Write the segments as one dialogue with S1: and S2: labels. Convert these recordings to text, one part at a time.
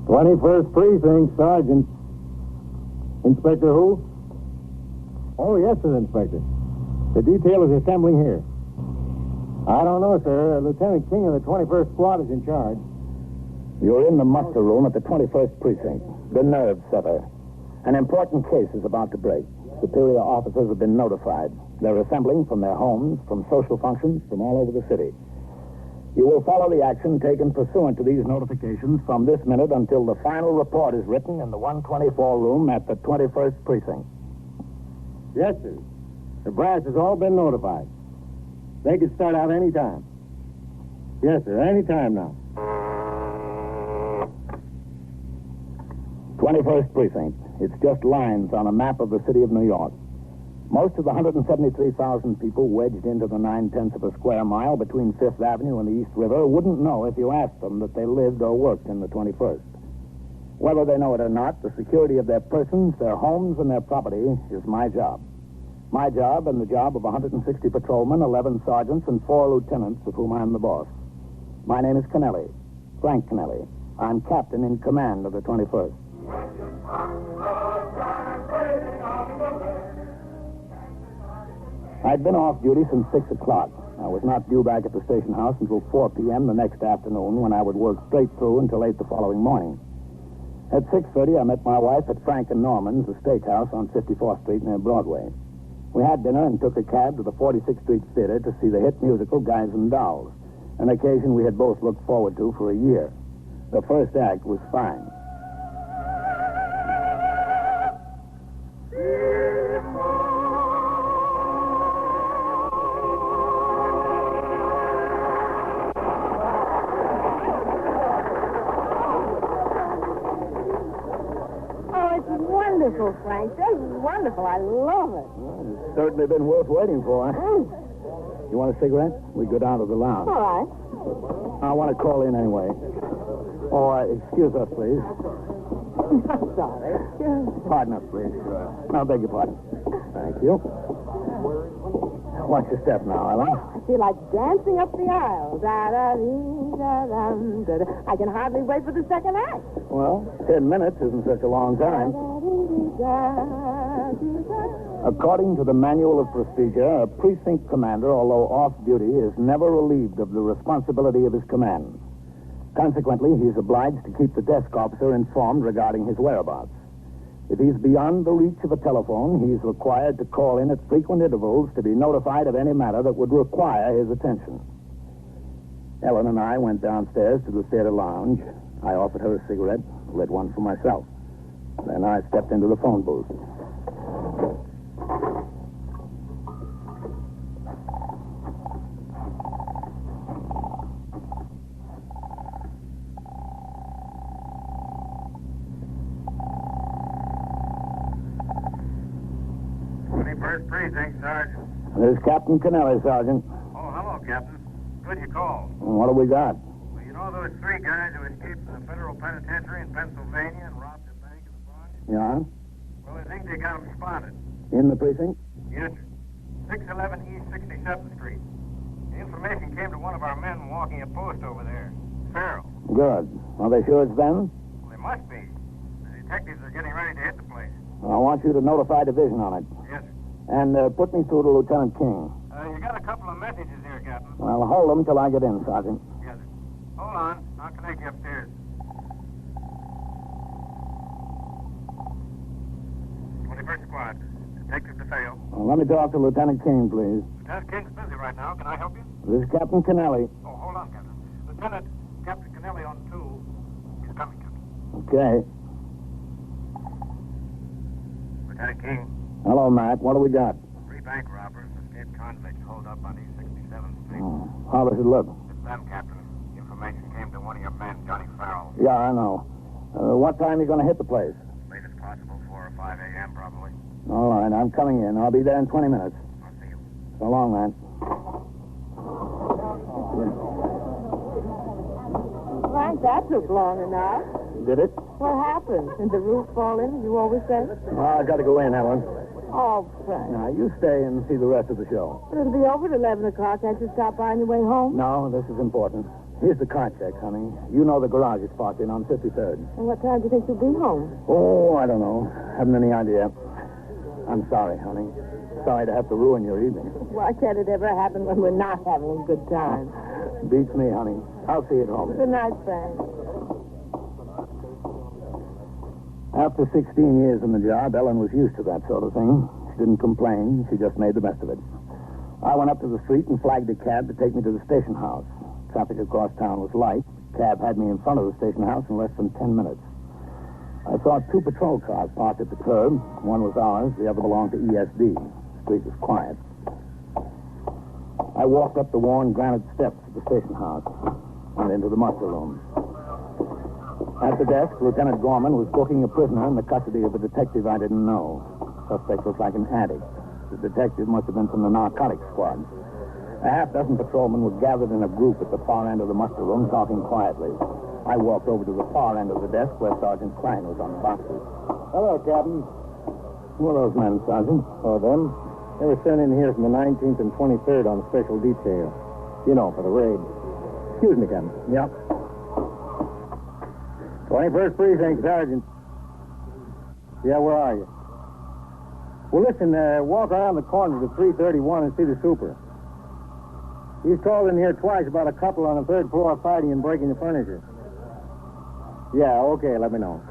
S1: 21st Precinct, Sergeant. Inspector who? Oh, yes, sir, Inspector. The detail is assembling here. I don't know, sir. Lieutenant King of the 21st Squad is in charge.
S2: You're in the muster room at the 21st Precinct. The nerve setter. An important case is about to break. Superior officers have been notified. They're assembling from their homes, from social functions, from all over the city. You will follow the action taken pursuant to these notifications from this minute until the final report is written in the 124 room at the 21st Precinct.
S1: Yes, sir. The brass has all been notified. They could start out any time. Yes, sir, any time now.
S2: 21st Precinct. It's just lines on a map of the city of New York. Most of the 173,000 people wedged into the 9/10 of a square mile between 5th Avenue and the East River wouldn't know if you asked them that they lived or worked in the 21st. Whether they know it or not, the security of their persons, their homes, and their property is my job. My job and the job of 160 patrolmen, 11 sergeants, and 4 lieutenants, of whom I'm the boss. My name is Kennelly, Frank Kennelly. I'm captain in command of the 21st. I'd been off duty since 6 o'clock. I was not due back at the station house until 4 p.m. the next afternoon, when I would work straight through until 8 the following morning. At 6:30, I met my wife at Frank and Norman's, a steakhouse on 54th Street near Broadway. We had dinner and took a cab to the 46th Street Theater to see the hit musical Guys and Dolls, an occasion we had both looked forward to for a year. The first act was fine.
S3: Wonderful, Frank. Just wonderful. I love it.
S2: Well, it's certainly been worth waiting for. You want a cigarette? We go down to the lounge.
S3: All right.
S2: I want to call in anyway. Oh, excuse us, please.
S3: I'm sorry.
S2: Pardon us, please. I beg your pardon. Thank you. Watch your step now, Ellen.
S3: I feel like dancing up the aisle. Da-da-dee-da-dum, da-da. I can hardly wait for the second act.
S2: Well, 10 minutes isn't such a long time. According to the Manual of Procedure, a precinct commander, although off duty, is never relieved of the responsibility of his command. Consequently, he's obliged to keep the desk officer informed regarding his whereabouts. If he's beyond the reach of a telephone, he's required to call in at frequent intervals to be notified of any matter that would require his attention. Ellen and I went downstairs to the theater lounge. I offered her a cigarette, lit one for myself. Then I stepped into the phone booth.
S4: First Precinct, Sergeant.
S2: There's Captain Kennelly, Sergeant.
S4: Oh, hello, Captain. Good you called.
S2: What have we got?
S4: Well, you know those 3 guys who escaped from the federal penitentiary in Pennsylvania and robbed a bank in the Bronx?
S2: Yeah?
S4: Well, I think they got them spotted.
S2: In the precinct?
S4: Yes, sir. 611 East 67th Street. The information came to one of our men walking a post over there. Farrell.
S2: Good. Are they sure it's them?
S4: Well, they must be. The detectives are getting ready to hit the place.
S2: I want you to notify division on it.
S4: Yes, sir.
S2: And put me through to Lieutenant King.
S4: You got a couple of messages here, Captain.
S2: I'll hold them till I get in, Sergeant.
S4: Yes, sir. Hold on. I'll connect you upstairs. 21st Squad. Detective DeFeo.
S2: Let me talk to Lieutenant King, please.
S4: Lieutenant King's busy right now. Can I help you?
S2: This is Captain Kennelly.
S4: Oh, hold on, Captain. Captain Kennelly on 2. He's coming, Captain.
S2: Okay.
S4: Lieutenant King.
S2: Hello, Matt. What do we got?
S4: 3 bank robbers, escaped convicts, holed up on East 67th Street.
S2: Oh, how does it look?
S4: It's them, Captain. Information came to one of your men, Johnny Farrell.
S2: Yeah, I know. What time are you going to hit the place?
S4: As late as possible, 4 or 5 a.m. probably.
S2: All right, I'm coming in. I'll be there in 20 minutes.
S4: I'll see you.
S2: So long, man.
S3: Frank, that took long enough.
S2: Did it?
S3: What happened? Did the roof fall in, as you always say?
S2: I got to go in, Ellen.
S3: Oh, Frank.
S2: Now, you stay and see the rest of the show.
S3: But it'll be over at 11 o'clock. Can't you stop by on your way home?
S2: No, this is important. Here's the car check, honey. You know the garage is parked in on 53rd.
S3: And what time do you think you'll be home?
S2: Oh, I don't know. Haven't any idea. I'm sorry, honey. Sorry to have to ruin your evening.
S3: Why can't it ever happen when we're not having a good time?
S2: Beats me, honey. I'll see you at home.
S3: Good night, Frank.
S2: After 16 years in the job, Ellen was used to that sort of thing. She didn't complain. She just made the best of it. I went up to the street and flagged a cab to take me to the station house. Traffic across town was light. Cab had me in front of the station house in less than 10 minutes. I saw 2 patrol cars parked at the curb. One was ours, the other belonged to ESD. The street was quiet. I walked up the worn granite steps of the station house and into the muster room. At the desk, Lieutenant Gorman was booking a prisoner in the custody of a detective I didn't know. Suspect looked like an addict. The detective must have been from the narcotics squad. A half-dozen patrolmen were gathered in a group at the far end of the muster room, talking quietly. I walked over to the far end of the desk where Sergeant Klein was on the boxes.
S1: Hello, Captain.
S2: Who are those men, Sergeant?
S1: Oh, them? They were sent in here from the 19th and 23rd on special detail. You know, for the raid. Excuse me, Captain.
S2: Yep.
S1: 21st Precinct, Sergeant. Yeah, where are you? Well, listen, walk around the corner to 331 and see the super. He's called in here twice about a couple on the 3rd floor fighting and breaking the furniture. Yeah, okay, let me know.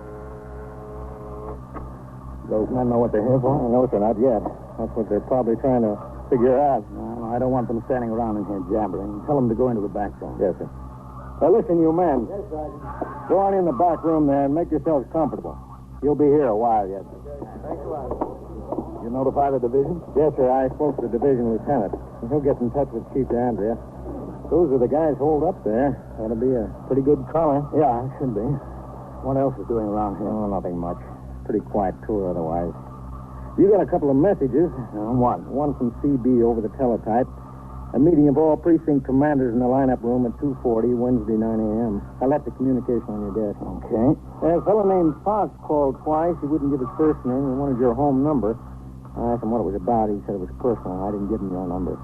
S2: Those men know what they're here for?
S1: No, sir, not yet. That's what they're probably trying to figure out.
S2: No, I don't want them standing around in here jabbering. Tell them to go into the back room.
S1: Yes, sir. Listen, you men.
S3: Yes, Sergeant.
S1: Go on in the back room there and make yourselves comfortable. You'll be here a while yet.
S3: Thanks a lot.
S2: You notify the division?
S1: Yes, sir. I spoke to the division lieutenant. He'll get in touch with Chief Andrea. Those are the guys holed up there. That'll be a pretty good collar.
S2: Yeah, it should be. What else is doing around here?
S1: Oh, nothing much. Pretty quiet tour otherwise. You got a couple of messages.
S2: What?
S1: One from CB over the teletype. A meeting of all precinct commanders in the lineup room at 2:40, Wednesday, 9 a.m. I left the communication on your desk.
S2: Okay.
S1: A fellow named Fox called twice. He wouldn't give his first name. He wanted your home number. I asked him what it was about. He said it was personal. I didn't give him your number.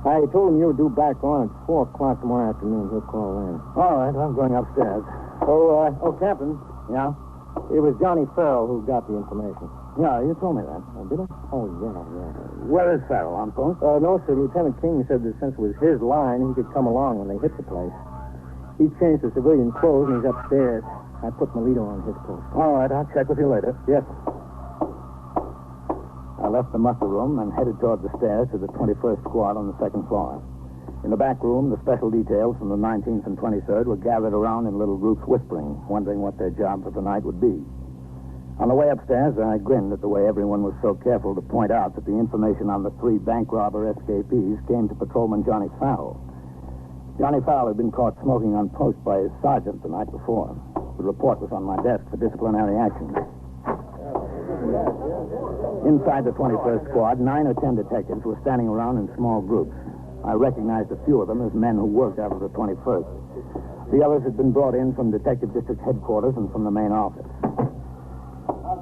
S1: I told him you were due back on at 4 o'clock tomorrow afternoon. He'll call in.
S2: All right, I'm going upstairs.
S1: Captain.
S2: Yeah?
S1: It was Johnny Farrell who got the information.
S2: Yeah, you told me that. Did I?
S1: Oh, yeah.
S2: Where is Farrell? On post?
S1: No, sir. Lieutenant King said that since it was his line, he could come along when they hit the place. He changed to civilian clothes and he's upstairs. I put Melito on his post.
S2: All right, I'll check with you later.
S1: Yes.
S2: I left the muster room and headed toward the stairs to the 21st Squad on the 2nd floor. In the back room, the special details from the 19th and 23rd were gathered around in little groups whispering, wondering what their job for the night would be. On the way upstairs, I grinned at the way everyone was so careful to point out that the information on the 3 bank robber escapees came to Patrolman Johnny Farrell. Johnny Farrell had been caught smoking on post by his sergeant the night before. The report was on my desk for disciplinary action. Inside the 21st Squad, 9 or 10 detectives were standing around in small groups. I recognized a few of them as men who worked out of the 21st. The others had been brought in from Detective District Headquarters and from the main office.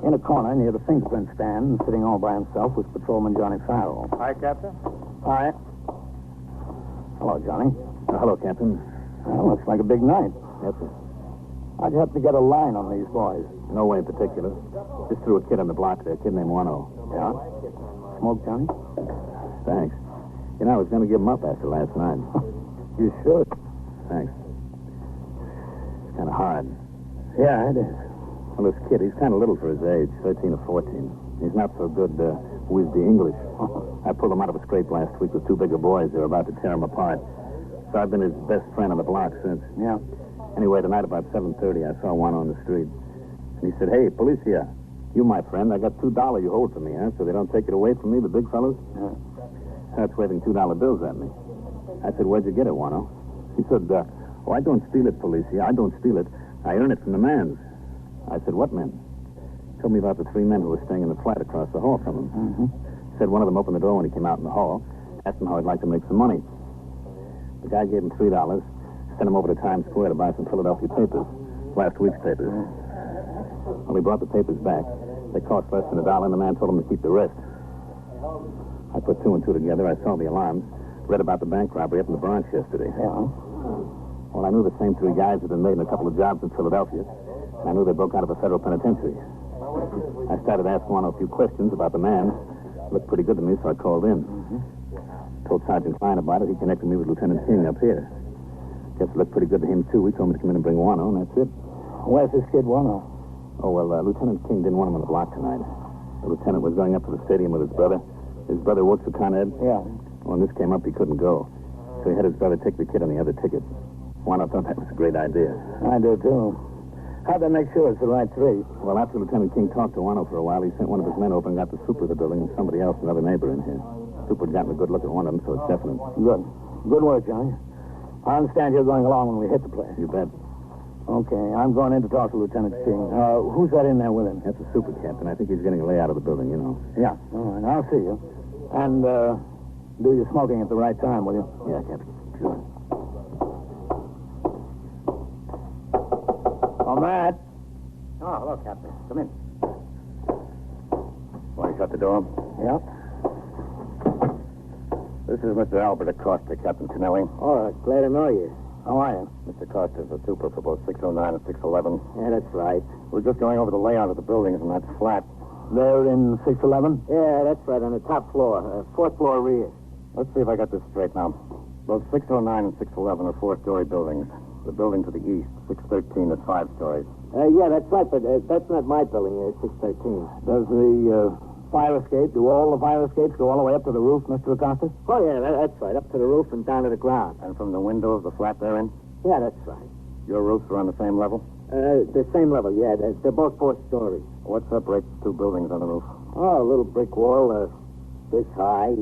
S2: In a corner near the fingerprint stand, sitting all by himself, was Patrolman Johnny Farrell.
S1: Hi, Captain.
S2: Hi. Hello, Johnny.
S1: Hello, Captain.
S2: Well, looks like a big night.
S1: Yes, sir.
S2: How'd you have to get a line on these boys?
S1: No way in particular. Just threw a kid on the block there, a kid named Wano.
S2: Yeah? Smoke, Johnny?
S1: Thanks. You know, I was going to give him up after last night.
S2: You should.
S1: Thanks. It's kind of hard.
S2: Yeah, it is.
S1: Well, this kid, he's kind of little for his age, 13 or 14. He's not so good with the English. I pulled him out of a scrape last week with 2 bigger boys. They were about to tear him apart. So I've been his best friend on the block since.
S2: Yeah.
S1: Anyway, tonight about 7:30, I saw one on the street. And he said, "Hey, police here. You, my friend, I got $2 you hold for me, huh? So they don't take it away from me, the big fellas?"
S2: Yeah.
S1: Starts waving $2 bills at me. I said, "Where'd you get it, Wano?" He said, "Oh, I don't steal it, Policia. I don't steal it. I earn it from the mans." I said, "What men?" Told me about the 3 men who were staying in the flat across the hall from him.
S2: Mm-hmm.
S1: Said one of them opened the door when he came out in the hall, asked him how he'd like to make some money. The guy gave him $3, sent him over to Times Square to buy some Philadelphia papers, last week's papers. Well, he brought the papers back. They cost less than $1, and the man told him to keep the rest. I put 2 and 2 together. I saw the alarms, read about the bank robbery up in the Bronx yesterday.
S2: Yeah. Well, I knew the same three guys had been made in a couple of jobs in Philadelphia. And I knew they broke out of a federal penitentiary. I started asking Wano a few questions about the man. Looked pretty good to me, so I called in. Told Sergeant Klein about it. He connected me with Lieutenant King up here. Guess it looked pretty good to him, too. He told me to come in and bring Wano, and that's it.
S1: Where's this kid, Wano?
S2: Oh, well, Lieutenant King didn't want him on the block tonight. The lieutenant was going up to the stadium with his brother. His brother works for Con Ed.
S1: Yeah.
S2: When this came up, he couldn't go. So he had his brother take the kid on the other ticket. Wano thought that was a great idea.
S1: I do, too. How'd they make sure it's the right three?
S2: Well, after Lieutenant King talked to Wano for a while, he sent one of his men over and got the super of the building and somebody else, another neighbor, in here. Super had gotten a good look at one of them, so it's definite.
S1: Good. Good work, Johnny. I understand you're going along when we hit the place.
S2: You bet.
S1: Okay, I'm going in to talk to Lieutenant King. Who's that in there with him?
S2: That's a super captain. I think he's getting a layout of the building, you know.
S1: Yeah, all right, I'll see you. And, do your smoking at the right time, will you?
S2: Yeah, Captain. Sure.
S1: Oh, Matt.
S2: Oh, hello, Captain. Come in. Want to shut the door?
S1: Yeah.
S2: This is Mr. Albert Acosta, Captain Tonelli.
S1: All right, glad to know you. How are you?
S2: Mr. Acosta's the super for both 609 and 611.
S1: Yeah, that's right.
S2: We're just going over the layout of the buildings in that flat.
S1: They're in 611?
S3: Yeah, that's right, on the top floor. Fourth floor rear.
S2: Let's see if I got this straight now. Both 609 and 611 are four-story buildings. The building to the east, 613, is 5 stories.
S3: Yeah, that's right, but that's not my building, 613.
S1: Does the fire escape, do all the fire escapes go all the way up to the roof, Mr. Acosta?
S3: Oh, yeah, that's right, up to the roof and down to the ground.
S2: And from the window of the flat they're in?
S3: Yeah, that's right.
S2: Your roofs are on the same level?
S3: The same level, yeah. They're both 4 stories.
S2: What separates the two buildings on the roof?
S3: Oh, a little brick wall, this high.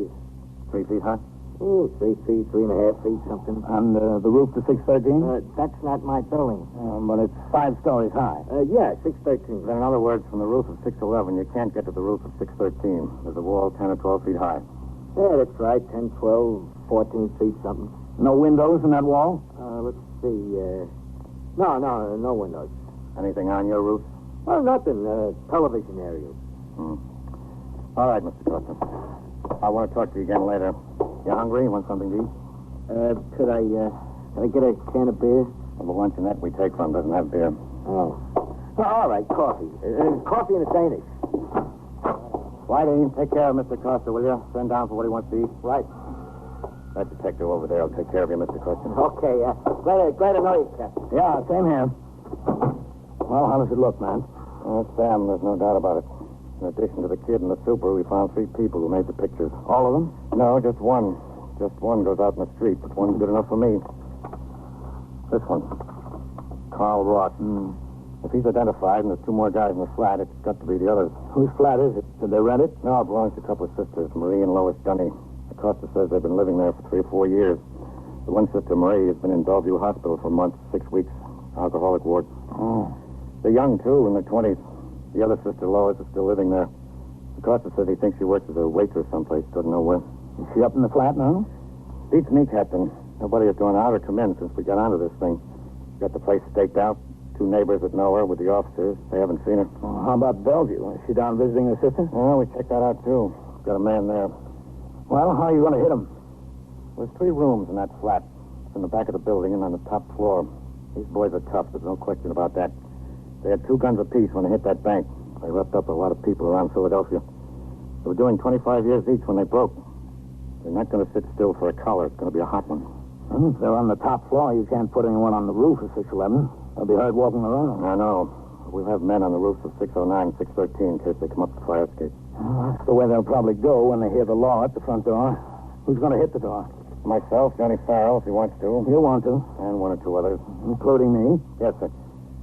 S2: 3 feet high?
S3: Oh, 3 feet, 3.5 feet, something.
S1: And the roof to 613?
S3: That's not my building.
S1: But it's 5 stories high.
S3: Yeah, 613.
S2: Then, in other words, from the roof of 611, you can't get to the roof of 613. There's a wall 10 or 12 feet high.
S3: Yeah, that's right, 10, 12, 14 feet, something.
S1: No windows in that wall?
S3: Let's see, no windows.
S2: Anything on your roof?
S3: Well, nothing, television area.
S2: All right, Mr. Costa. I want to talk to you again later. You hungry? You want something to eat?
S3: Could I get a can of beer?
S2: Well, the luncheonette we take from doesn't have beer.
S3: Oh. All right, coffee. Coffee and a Danish.
S2: Whitey, take care of Mr. Costa, will you? Send down for what he wants to eat.
S3: Right.
S2: That detective over there will take care of you, Mr. Costa.
S3: Okay, glad to know you, Captain.
S1: Yeah, same here. Well, how does it look, man?
S2: Sam, there's no doubt about it. In addition to the kid and the super, we found 3 people who made the pictures.
S1: All of them?
S2: No, just one. Just one goes out in the street, but one's good enough for me. This one. Carl Ross. If he's identified and there's 2 more guys in the flat, it's got to be the others.
S1: Whose flat is it? Did they rent it?
S2: No, it belongs to a couple of sisters, Marie and Lois Dunny. Acosta says they've been living there for 3 or 4 years. The one sister, Marie, has been in Bellevue Hospital for months, 6 weeks. Alcoholic ward.
S1: Oh.
S2: They're young, too, in their 20s. The other sister, Lois, is still living there. Acosta says he thinks she works as a waitress someplace, doesn't know where.
S1: Is she up in the flat now?
S2: Beats me, Captain. Nobody has gone out or come in since we got onto this thing. Got the place staked out. 2 neighbors that know her with the officers. They haven't seen her.
S1: Oh, how about Bellevue? Is she down visiting her sister?
S2: Oh, we checked that out, too. Got a man there.
S1: Well, how are you going to hit him?
S2: There's 3 rooms in that flat. It's in the back of the building and on the top floor. These boys are tough. There's no question about that. They had 2 guns apiece when they hit that bank. They roughed up a lot of people around Philadelphia. They were doing 25 years each when they broke. They're not going to sit still for a collar. It's going to be a hot one.
S1: If they're on the top floor, you can't put anyone on the roof of 611. They'll be heard walking around.
S2: I know. We'll have men on the roofs of 609 and 613 in case they come up the fire escape.
S1: Well, that's the way they'll probably go when they hear the law at the front door. Who's going to hit the door?
S2: Myself, Johnny Farrell, if he wants to.
S1: You want to.
S2: And 1 or 2 others.
S1: Including me?
S2: Yes, sir.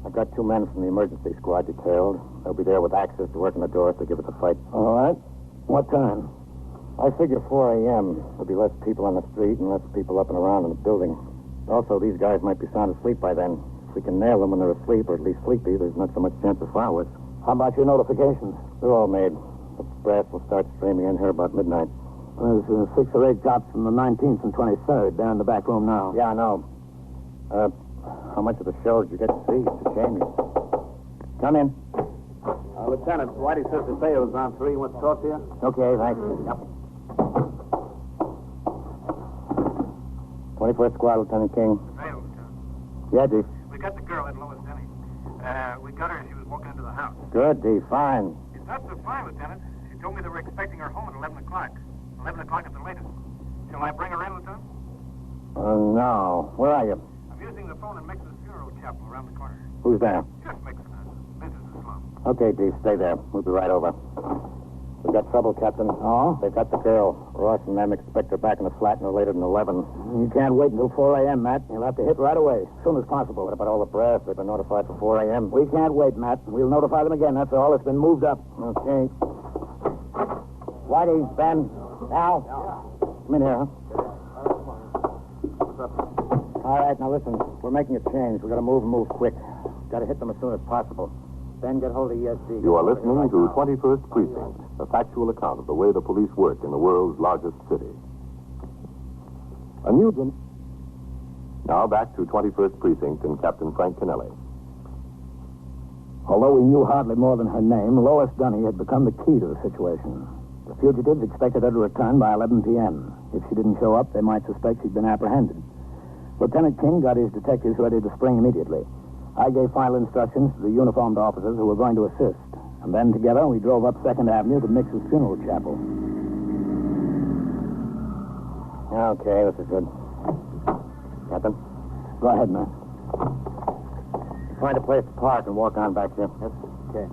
S2: I've got 2 men from the emergency squad detailed. They'll be there with axes to work in the doors to give it a fight.
S1: All right. What time?
S2: I figure 4 a.m. There'll be less people on the street and less people up and around in the building. Also, these guys might be sound asleep by then. If we can nail them when they're asleep, or at least sleepy, there's not so much chance of fireworks.
S1: How about your notifications?
S2: They're all made. The brass will start streaming in here about midnight.
S1: There's 6 or 8 cops from the 19th and 23rd. They're in the back room now.
S2: Yeah, I know. How much of the show did you get to see? It's a shame. Come in.
S1: Lieutenant, Whitey says the Bayo's on 3. He wants to talk to you?
S2: Okay, thanks. Yep. 21st Squad, Lieutenant King.
S1: Yeah, Dee.
S4: We got the girl at Lois Denny. We got her as she was walking into the house.
S1: Good, Dee. Fine.
S4: It's not so fine, Lieutenant. She told me they were expecting her home at 11 o'clock. 11 o'clock at the latest. Shall I bring her in, Lieutenant?
S1: No. Where are you?
S4: I'm using the phone in Mix's funeral chapel around the corner.
S1: Who's there?
S4: Just Mix. Business is slow.
S1: Okay, Dee. Stay there. We'll be right over. We've got trouble, Captain.
S2: Oh?
S1: They've got the girl. Ross and them expect her back in the flat no later than 11.
S2: You can't wait until 4 a.m., Matt. You'll have to hit right away, as soon as possible.
S1: What about all the brass? They've been notified for 4 a.m.
S2: We can't wait, Matt. We'll notify them again. That's all. It's been moved up.
S1: Okay. Whitey, Ben, Al. Come in here, huh? All right, now listen. We're making a change. We've got to move and move quick. Got to hit them as soon as possible. Ben, get hold of ESD.
S5: You are listening to 21st Precinct, a factual account of the way the police work in the world's largest city. A new... Now back to 21st Precinct and Captain Frank Kennelly.
S2: Although we knew hardly more than her name, Lois Dunny had become the key to the situation. The fugitives expected her to return by 11 p.m. If she didn't show up, they might suspect she'd been apprehended. Lieutenant King got his detectives ready to spring immediately. I gave final instructions to the uniformed officers who were going to assist. And then together we drove up 2nd Avenue to Mix's funeral chapel.
S1: Okay, this is good. Captain?
S2: Go ahead, man.
S1: Find a place to park and walk on back here.
S2: Yes. Okay.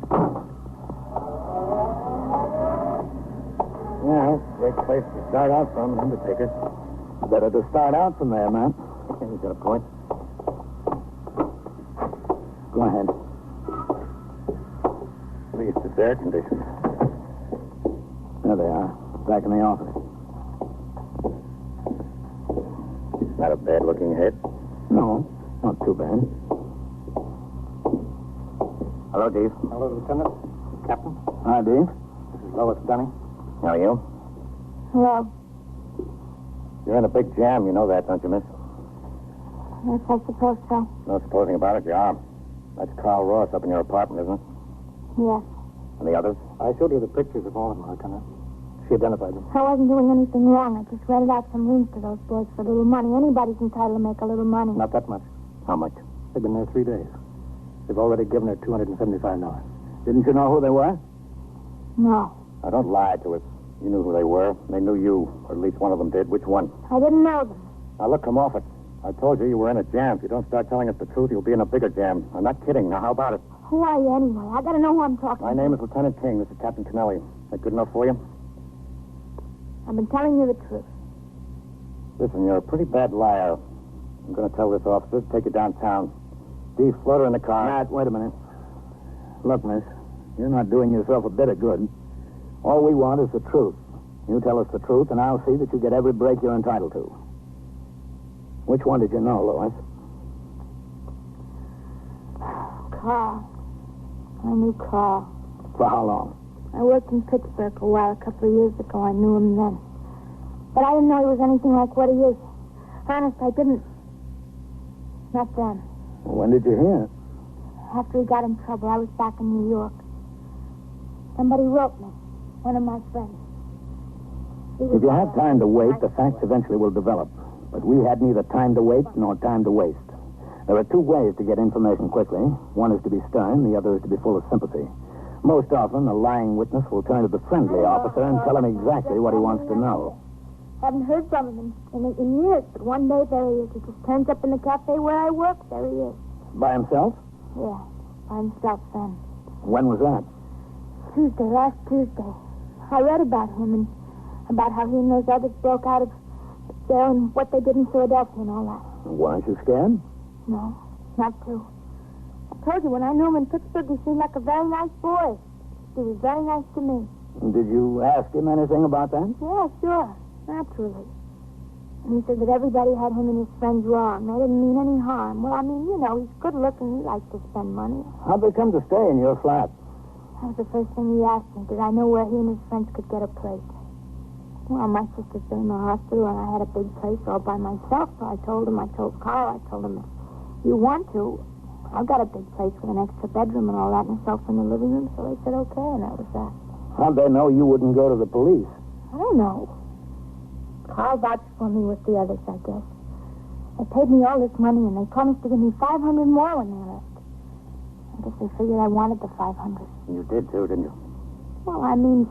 S1: Yeah, great place to start out from, undertaker.
S2: Better to start out from there, man.
S1: He's got a point.
S2: Go ahead.
S1: At least it's air conditioned.
S2: There they are, back in the office.
S1: Not a bad-looking head.
S2: No, not too bad.
S1: Hello, Dave.
S4: Hello, Lieutenant. Captain.
S2: Hi, Dave.
S4: This is Lois Dunny.
S1: How are you?
S3: Hello.
S1: You're in a big jam, you know that, don't you, miss?
S3: Yes, I suppose so.
S1: No supposing about it, you are. That's Carl Ross up in your apartment, isn't it?
S3: Yes.
S1: And the others?
S4: I showed her the pictures of all of them, Lieutenant. She identified them.
S3: I wasn't doing anything wrong. I just rented out some rooms to those boys for a little money. Anybody's entitled to make a little money.
S4: Not that much.
S1: How much?
S4: They've been there 3 days. They've already given her $275.
S2: Didn't you know who they were?
S3: No.
S1: Now, don't lie to us. You knew who they were. They knew you, or at least one of them did. Which one?
S3: I didn't know them.
S1: Now, look, come off it. I told you were in a jam. If you don't start telling us the truth, you'll be in a bigger jam. I'm not kidding. Now, how about it?
S3: Who are you anyway? I gotta know who I'm talking
S1: My
S3: to.
S1: name is Lieutenant King. This is Captain Kennelly. Is that good enough for you?
S3: I've been telling you the truth.
S1: Listen, you're a pretty bad liar. I'm going to tell this officer to take you downtown. Steve, float her in the car.
S2: Matt, wait a minute. Look, miss, you're not doing yourself a bit of good. All we want is the truth. You tell us the truth, and I'll see that you get every break you're entitled to. Which one did you know, Lois?
S3: Carl. I knew Carl.
S2: For how long?
S3: I worked in Pittsburgh a while, a couple of years ago. I knew him then. But I didn't know he was anything like what he is. Honest, I didn't. Not then.
S2: When did you hear?
S3: After he got in trouble, I was back in New York. Somebody wrote me. One of my friends.
S2: If you have time to wait, the facts eventually will develop. But we had neither time to wait nor time to waste. There are two ways to get information quickly. One is to be stern, the other is to be full of sympathy. Most often, a lying witness will turn to the friendly officer and tell him exactly what he wants to know.
S3: Haven't heard from him in years, but one day there he is. He just turns up in the cafe where I work. There he is.
S2: By himself?
S3: Yeah, by himself then.
S2: When was that?
S3: Last Tuesday. I read about him and about how he and those others broke out of jail and what they did in Philadelphia and all that.
S2: Weren't you scared?
S3: No, not to. I told you, when I knew him in Pittsburgh, he seemed like a very nice boy. He was very nice to me.
S2: Did you ask him anything about that?
S3: Yeah, sure. Naturally. And he said that everybody had him and his friends wrong. They didn't mean any harm. Well, I mean, you know, he's good looking. He likes to spend money.
S2: How'd they come to stay in your flat?
S3: That was the first thing he asked me. Did I know where he and his friends could get a place? Well, my sister's been in the hospital, and I had a big place all by myself. So I told Carl, if you want to, I've got a big place with an extra bedroom and all that, and a sofa in the living room. So they said, okay, and that was that.
S2: How'd they know you wouldn't go to the police?
S3: I don't know. Carl vouched for me with the others, I guess. They paid me all this money, and they promised to give me $500 more when they left. I guess they figured I wanted the $500.
S2: You did, too, didn't you?
S3: Well, I mean,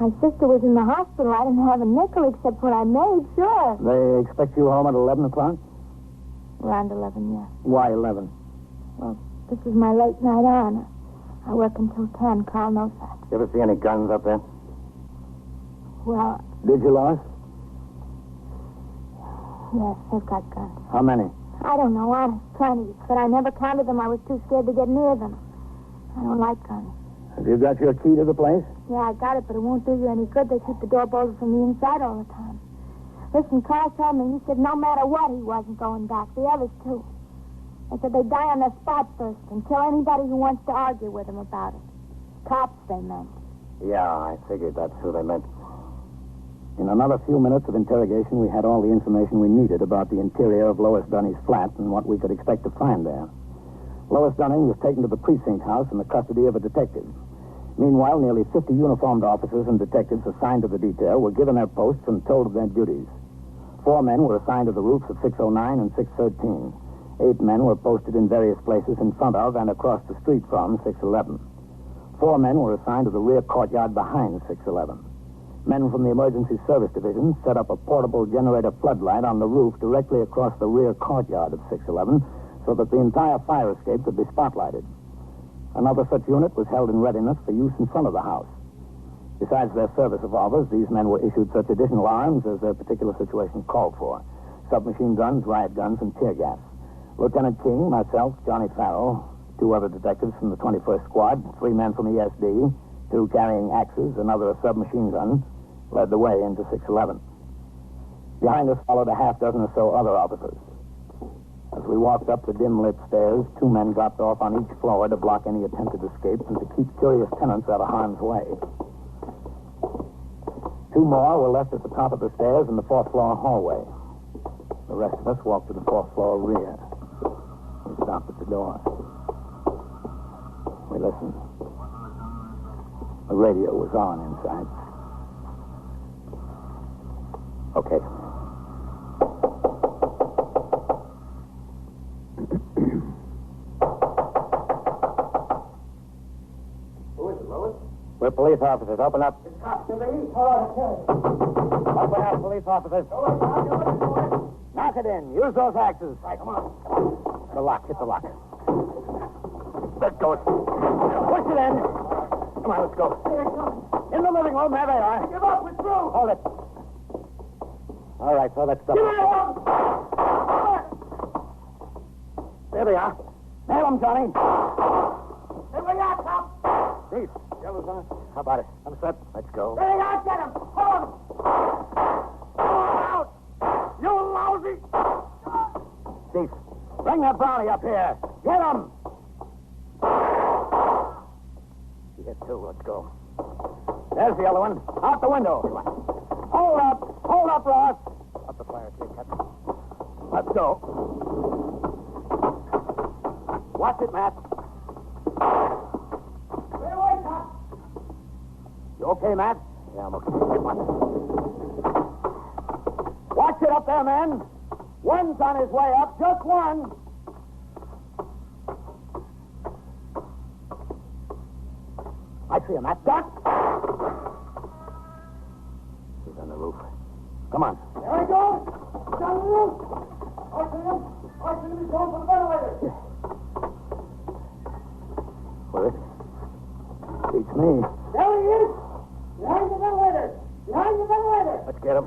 S3: my sister was in the hospital. I didn't have a nickel except what I made, sure.
S2: They expect you home at 11 o'clock?
S3: Around 11, yeah.
S2: Why 11?
S3: Well, this is my late night on. I work until 10. Carl knows that.
S2: You ever see any guns up there?
S3: Well,
S2: Did you, Lois?
S3: yes, they've got guns.
S2: How many?
S3: I don't know, honest, plenty. But I never counted them. I was too scared to get near them. I don't like guns.
S2: Have you got your key to the place?
S3: Yeah, I got it, but it won't do you any good. They keep the door bolted from the inside all the time. Listen, Carl told me, he said no matter what, he wasn't going back. The others, too. They said they'd die on the spot first and kill anybody who wants to argue with them about it. Cops, they meant.
S2: Yeah, I figured that's who they meant. In another few minutes of interrogation, we had all the information we needed about the interior of Lois Dunny's flat and what we could expect to find there. Lois Dunning was taken to the precinct house in the custody of a detective. Meanwhile, nearly 50 uniformed officers and detectives assigned to the detail were given their posts and told of their duties. 4 men were assigned to the roofs of 609 and 613. 8 men were posted in various places in front of and across the street from 611. 4 men were assigned to the rear courtyard behind 611. Men from the Emergency Service Division set up a portable generator floodlight on the roof directly across the rear courtyard of 611 so that the entire fire escape could be spotlighted. Another such unit was held in readiness for use in front of the house. Besides their service revolvers, these men were issued such additional arms as their particular situation called for. Submachine guns, riot guns, and tear gas. Lieutenant King, myself, Johnny Farrell, 2 other detectives from the 21st Squad, 3 men from ESD, 2 carrying axes, another a submachine gun, led the way into 611. Behind us followed a half dozen or so other officers. As we walked up the dim-lit stairs, 2 men dropped off on each floor to block any attempted escape and to keep curious tenants out of harm's way. 2 more were left at the top of the stairs in the 4th floor hallway. The rest of us walked to the 4th floor rear. We stopped at the door. We listened. The radio was on inside. Okay.
S1: Who is it, Lois?
S2: We're police officers. Open up.
S1: It's cops to the east. All right, okay.
S2: Open up, police officers. Knock it in. Use those axes.
S1: Right, come on.
S2: The lock. Hit the lock. Let go. Push it in. Come on, let's go. In the living room. There they are.
S1: Give up. We're through.
S2: Hold it. All right, so let's stop.
S1: Give it up.
S2: There they are. Nail them, Johnny.
S1: Here we are, cop.
S2: Chief. Yellow's on. How about it? I'm set. Let's go.
S1: There they are. Get him. Hold him. Out. You lousy.
S2: Chief, bring that brownie up here. Get him. You hit 2. Let's go. There's the other one. Out the window. Hold up. Hold up, Ross. Up the fire escape, Captain. Let's go. Watch it, Matt.
S1: Stay away, cop.
S2: You okay, Matt? Yeah, I'm okay. Come on. Watch it up there, man. One's on his way up. Just one. I see him, Matt. Duck. He's on the roof. Come on.
S1: There he goes. He's on the roof. I see him. He's going for the ventilator.
S2: Where is he? Beats me.
S1: There he is. Behind the ventilator. Behind the ventilator.
S2: Let's get him.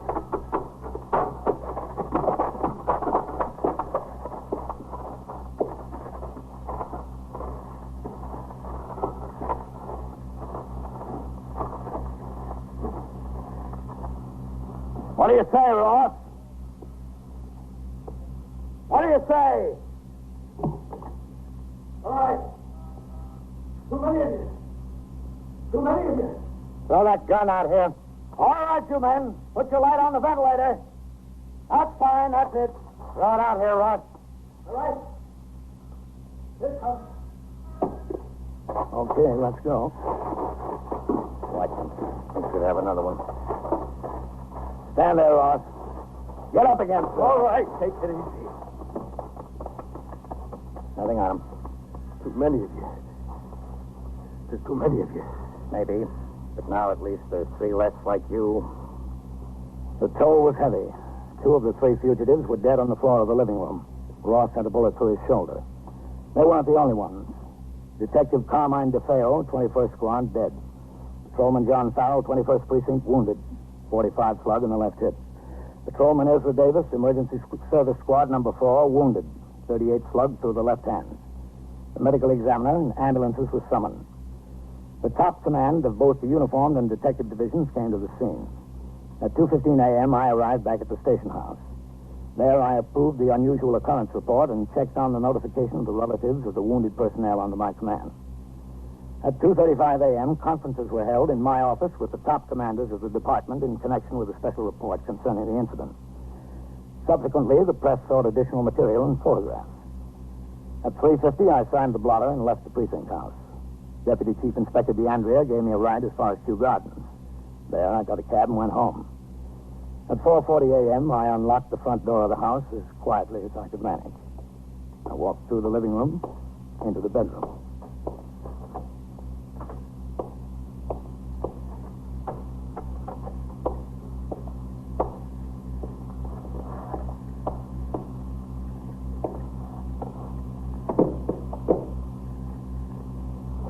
S2: What do you say, Ross? What do you say?
S1: All right. Too many of you. Too many of you.
S2: Throw that gun out here. All right, you men. Put your light on the ventilator. That's fine. That's it. Throw it out here, Ross.
S1: All right. Here it comes.
S2: Okay, let's go. Watch him. We should have another one. Stand there, Ross. Get up again, sir.
S6: All right, take it easy.
S2: Nothing on him.
S6: Too many of you. There's too many of you.
S2: Maybe. But now at least there's 3 less like you. The toll was heavy. 2 of the 3 fugitives were dead on the floor of the living room. Ross had a bullet through his shoulder. They weren't the only ones. Detective Carmine DeFeo, 21st Squad, dead. Patrolman John Farrell, 21st Precinct, wounded. 45 slug in the left hip. Patrolman Ezra Davis, Emergency Service Squad number 4, wounded. 38 slug through the left hand. The medical examiner and ambulances were summoned. The top command of both the uniformed and detective divisions came to the scene. At 2:15 a.m., I arrived back at the station house. There, I approved the unusual occurrence report and checked on the notification of the relatives of the wounded personnel under my command. At 2:35 a.m., conferences were held in my office with the top commanders of the department in connection with a special report concerning the incident. Subsequently, the press sought additional material and photographs. At 3:50, I signed the blotter and left the precinct house. Deputy Chief Inspector DeAndrea gave me a ride as far as Kew Gardens. There, I got a cab and went home. At 4:40 a.m., I unlocked the front door of the house as quietly as I could manage. I walked through the living room into the bedroom.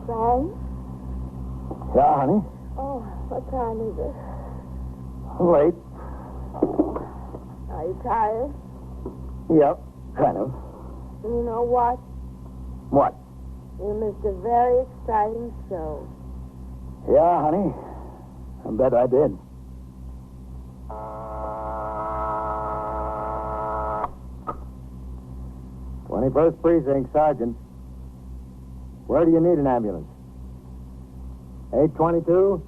S3: Frank?
S2: Yeah, honey?
S3: Oh, what time is it?
S2: Late.
S3: Are you tired?
S2: Yep, kind of.
S3: You know what?
S2: What?
S3: You missed a very exciting show.
S2: Yeah, honey. I bet I did.
S1: "21st Precinct, Sergeant. Where do you need an ambulance? 822?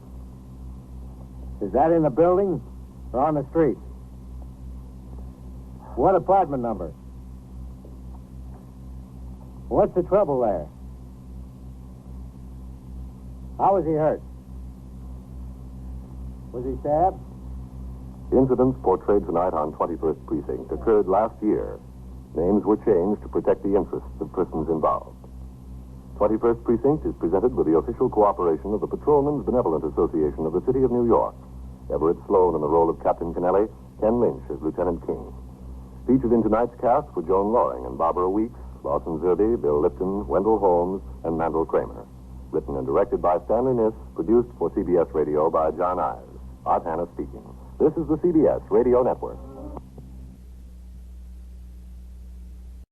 S1: Is that in the building or on the street? What apartment number? What's the trouble there? How was he hurt? Was he stabbed?"
S5: The incidents portrayed tonight on 21st Precinct occurred last year. Names were changed to protect the interests of persons involved. 21st Precinct is presented with the official cooperation of the Patrolmen's Benevolent Association of the City of New York. Everett Sloan in the role of Captain Kennelly, Ken Lynch as Lieutenant King. Featured in tonight's cast were Joan Loring and Barbara Weeks, Lawson Zerby, Bill Lipton, Wendell Holmes, and Mandel Kramer. Written and directed by Stanley Niss, produced for CBS Radio by John Ayers. Art Hanna speaking. This is the CBS Radio Network.